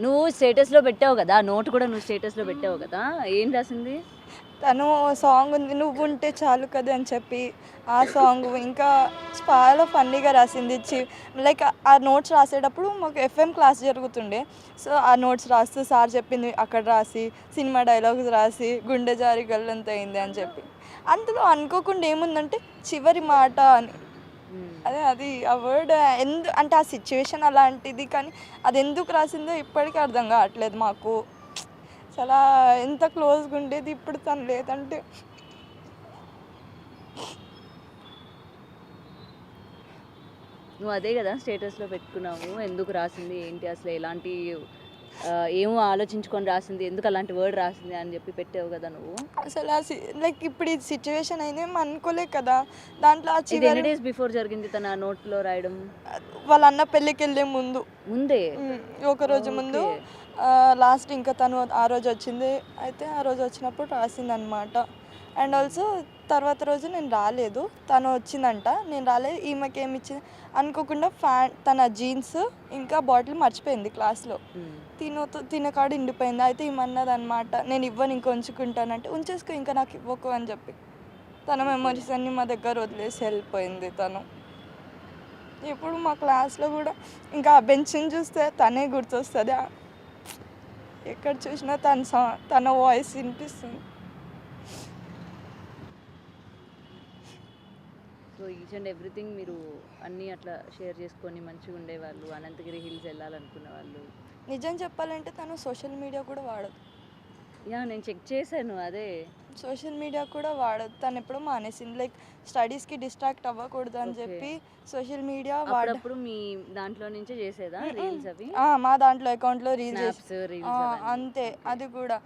నువ్వు స్టేటస్లో పెట్టావు కదా, నోట్ కూడా నువ్వు స్టేటస్లో పెట్టావు కదా, ఏం రాసింది? తను సాంగ్ ఉంది నువ్వు ఉంటే చాలు కదా అని చెప్పి ఆ సాంగ్ ఇంకా చాలా ఫన్నీగా రాసింది. లైక్ ఆ నోట్స్ రాసేటప్పుడు మాకు ఎఫ్ఎం క్లాస్ జరుగుతుండే. సో ఆ నోట్స్ రాస్తూ సార్ చెప్పింది అక్కడ రాసి సినిమా డైలాగ్స్ రాసి గుండె జారి గల్లంత అయింది అని చెప్పి అందులో అనుకోకుండా ఏముందంటే చివరి మాట అని. అదే అది ఆ వర్డ్ అంటే ఆ సిచ్యువేషన్ అలాంటిది, కానీ అది ఎందుకు రాసిందో ఇప్పటికీ అర్థం కావట్లేదు మాకు. చాలా ఎంత క్లోజ్గా ఉండేది, ఇప్పుడు తను లేదంటే నువ్వు అదే కదా స్టేటస్లో పెట్టుకున్నావు, ఎందుకు రాసింది ఏంటి అసలు, ఎలాంటి ఏమో ఆలోచించుకొని రాసింది, ఎందుకు అలాంటి వర్డ్ రాసింది అని చెప్పి పెట్టావు కదా నువ్వు. అసలు లైక్ ఇప్పుడు ఈ సిచ్యువేషన్ అయింది ఏమో అనుకోలే కదా. దాంట్లో ఆ ఇది ఎన్ని చివరి డేస్ బిఫోర్ జరిగింది తన నోట్లో రాయడం? వాళ్ళ అన్న పెళ్ళికి వెళ్ళే ముందు ముందే? ఒక రోజు ముందు లాస్ట్ ఇంకా తను ఆ రోజు వచ్చింది. అయితే ఆ రోజు వచ్చినప్పుడు రాసింది అనమాట. అండ్ ఆల్సో తర్వాత రోజు నేను రాలేదు, తను వచ్చిందంట, నేను రాలేదు. ఈమెకి ఏమి ఇచ్చింది అనుకోకుండా తన జీన్స్ ఇంకా బాటిల్ మర్చిపోయింది క్లాస్లో. తిన కాడ ఇండిపోయింది. అయితే ఏమన్నది అనమాట, నేను ఇవ్వను ఇంక ఉంచుకుంటానంటే ఉంచేసుకో ఇంకా నాకు ఇవ్వకు అని చెప్పి తన మెమరీస్ అన్నీ మా దగ్గర వదిలేసి వెళ్ళిపోయింది తను. ఇప్పుడు మా క్లాస్లో కూడా ఇంకా ఆ బెంచ్ని చూస్తే తనే గుర్తొస్తుంది. ఎక్కడ చూసినా తన వాయిస్ వినిపిస్తుంది. సో ఈచ్ అండ్ ఎవ్రీథింగ్ మీరు అన్నీ అట్లా షేర్ చేసుకొని మంచిగా ఉండేవాళ్ళు, అనంతగిరి హిల్స్ వెళ్ళాలనుకున్న వాళ్ళు. నిజం చెప్పాలంటే తను సోషల్ మీడియా కూడా వాడదు. యా, నేను చెక్ చేశాను అదే. సోషల్ మీడియా కూడా వాడదు, తను ఎప్పుడో మానేసింది. లైక్ స్టడీస్కి డిస్ట్రాక్ట్ అవ్వకూడదు అని ఓకే. చెప్పి సోషల్ మీడియా అప్పుడప్పుడు మీ దాంట్లో నుంచే చేసేదా రీల్స్ అవి? మా దాంట్లో అకౌంట్లో రీల్స్ స్నాప్స్, రీల్స్ అవన్నీ. అంతే. ఓకే. అది కూడా